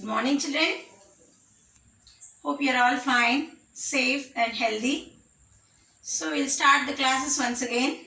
morning, children. Hope you are all fine, safe and healthy. So we'll start the classes once again.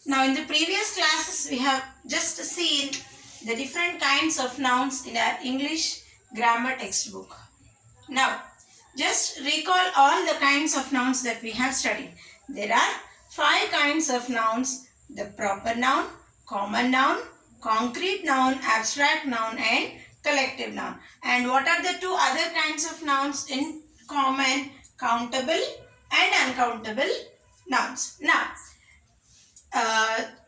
Now in the previous classes we have just seen the different kinds of nouns in our English grammar textbook. Now just recall all the kinds of nouns that we have studied. There are 5 kinds of nouns: the proper noun, common noun, concrete noun, abstract noun and collective noun. And what are the 2 other kinds of nouns in common? Countable and uncountable nouns. Now,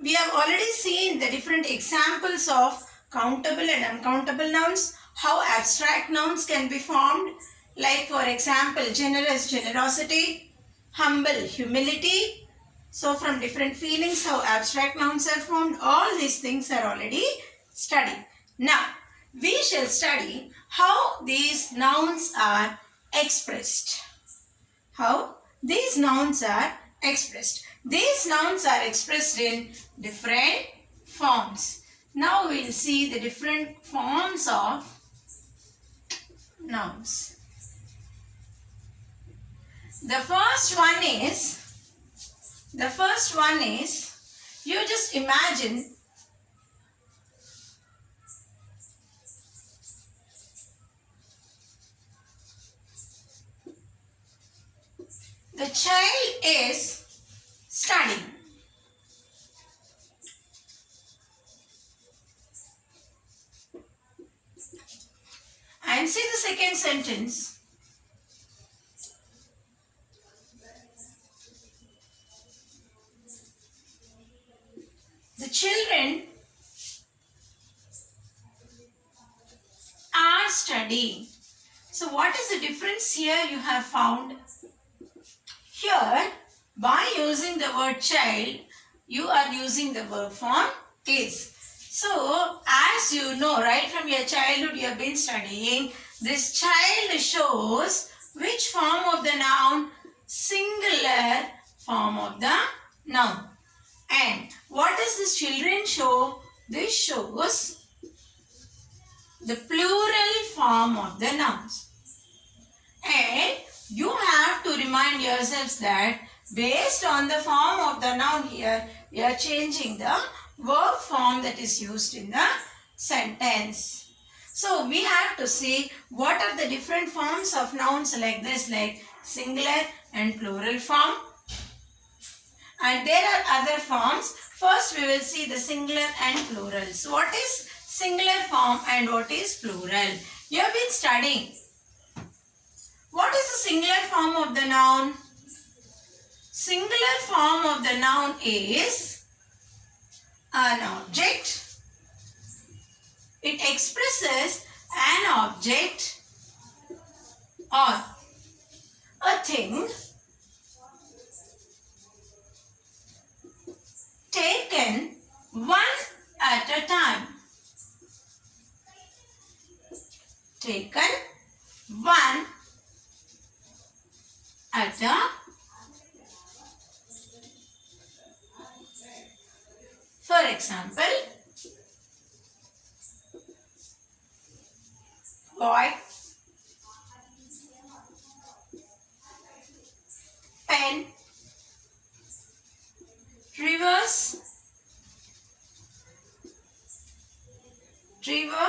we have already seen the different examples of countable and uncountable nouns, how abstract nouns can be formed, like for example, generous, generosity, humble, humility. So from different feelings, how abstract nouns are formed, all these things are already studied. Now, we shall study how these nouns are expressed. How these nouns are expressed. These nouns are expressed in different forms. Now we will see the different forms of nouns. The first one is, you just imagine the child is studying. And see the second sentence. The children are studying. So what is the difference here you have found? Here, by using the word child, you are using the verb form is. So, as you know, right from your childhood you have been studying, this child shows which form of the noun? Singular form of the noun. And what does this children show? This shows the plural form of the nouns. And you have to remind yourselves that based on the form of the noun here, we are changing the verb form that is used in the sentence. So we have to see what are the different forms of nouns like this, like singular and plural form. And there are other forms. First we will see the singular and plural. So what is singular form and what is plural? You have been studying. What is the singular form of the noun? Singular form of the noun is an object. It expresses an object or a thing taken one at a time. Taken one at a For example, boy, pen, rivers, river,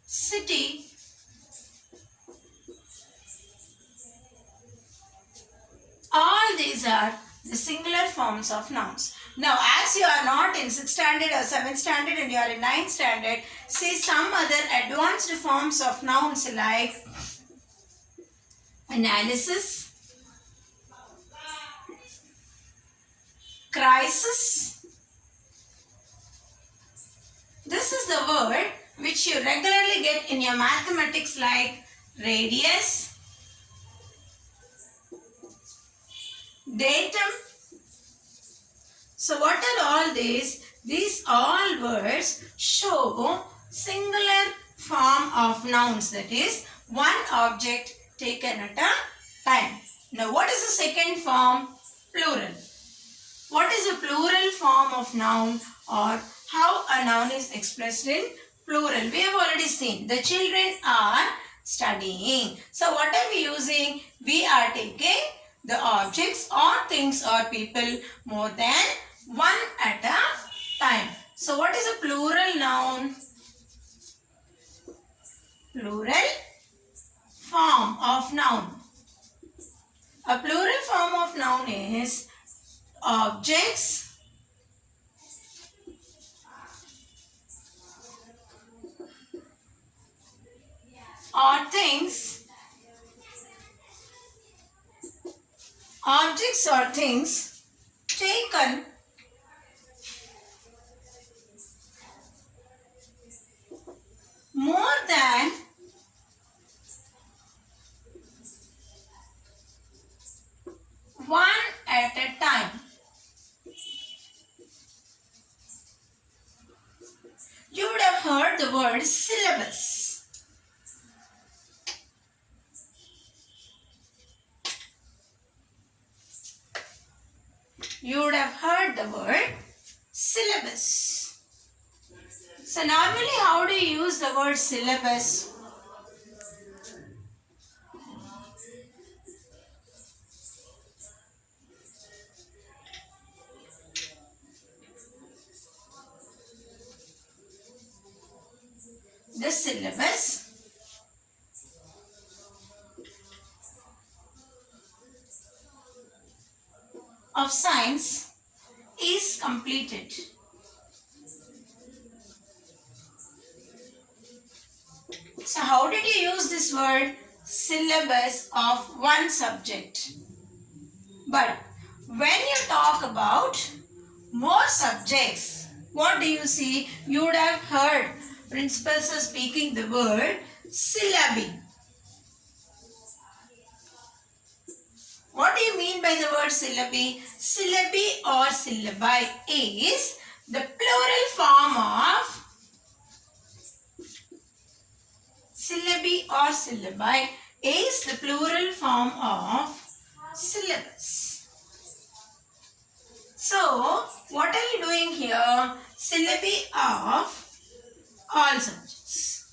city, all these are the singular forms of nouns. Now, as you are not in 6th standard or 7th standard and you are in 9th standard, see some other advanced forms of nouns like analysis, crisis. This is the word which you regularly get in your mathematics like radius, datum. So what are all these? These all words show singular form of nouns, that is one object taken at a time. Now what is the second form? Plural. What is a plural form of noun, or how a noun is expressed in plural? We have already be seen. The children are studying. So what are we using? We are taking the objects or things or people more than one at a time. So what is a plural noun? Plural form of noun. A plural form of noun is objects or things. Objects or things taken more than one at a time. You would have heard the word syllabus. You would have heard the word syllabus. So normally how do you use the word syllabus? The syllabus of science is completed. So how did you use this word syllabus of one subject? But when you talk about more subjects, what do you see? You would have heard principals are speaking the word syllabi. What do you mean by the word syllabi? Syllabi or syllabi is the plural form of syllabi or syllabi is the plural form of syllabus. So, what are you doing here? Syllabi of all subjects.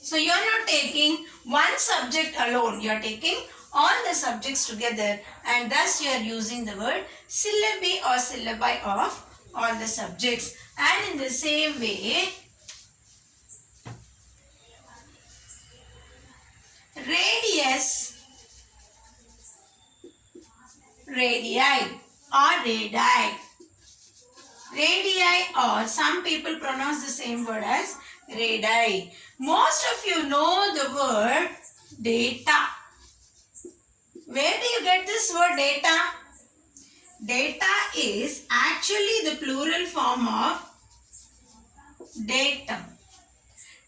So, you are not taking one subject alone. You are taking all the subjects together and thus you are using the word syllabi or syllabi of all the subjects. And in the same way, radius, radii or radii. Radii or some people pronounce the same word as radii. Most of you know the word data. Where do you get this word data? Data is actually the plural form of datum.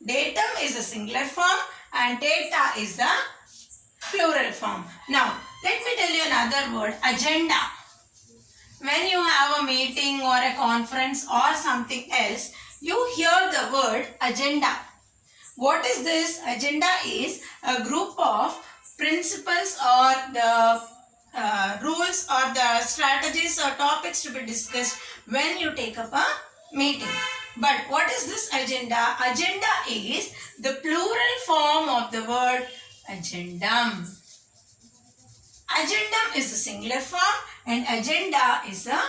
Datum is a singular form and data is the plural form. Now, let me tell you another word, agenda. When you have a meeting or a conference or something else, you hear the word agenda. What is this? Agenda is a group of principles or the rules or the strategies or topics to be discussed when you take up a meeting. But what is this agenda? Agenda is the plural form of the word agendum. Agendum is a singular form and agenda is a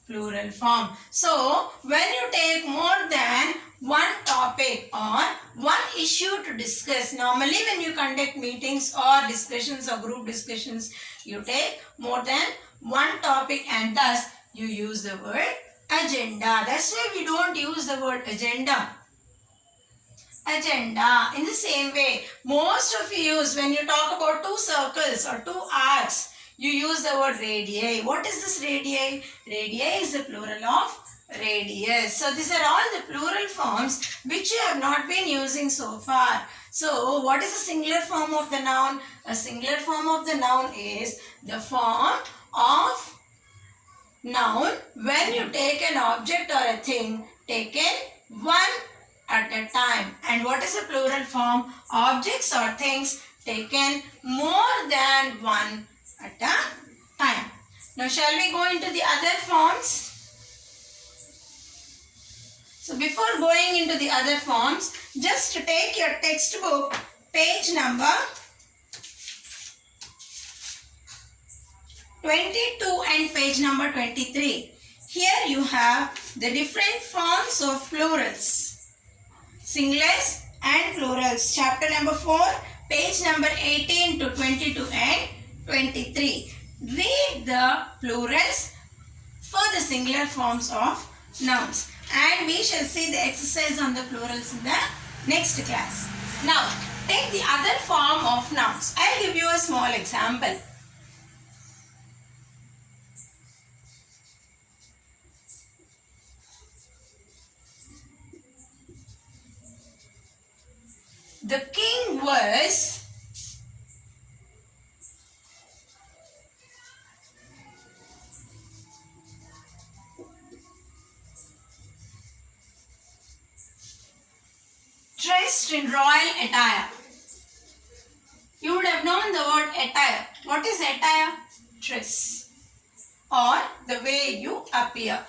plural form. So, when you take more than one topic or one issue to discuss, normally when you conduct meetings or discussions or group discussions, you take more than one topic and thus you use the word agenda. That's why we don't use the word agenda. Agenda. In the same way, most of you use when you talk about two circles or two arcs, you use the word radii. What is this radii? Radii is the plural of radius. So these are all the plural forms which you have not been using so far. So what is the singular form of the noun? A singular form of the noun is the form of noun when you take an object or a thing taken one at a time. And what is a plural form? Objects or things taken more than one at a time. Now shall we go into the other forms? So before going into the other forms, just take your textbook, page number 22 and page number 23. Here you have the different forms of plurals, singulars and plurals. Chapter number 4, page number 18 to 22 and 23. Read the plurals for the singular forms of nouns. And we shall see the exercise on the plurals in the next class. Now, take the other form of nouns. I'll give you a small example. The king was dressed in royal attire. You would have known the word attire. What is attire? Dress, or the way you appear.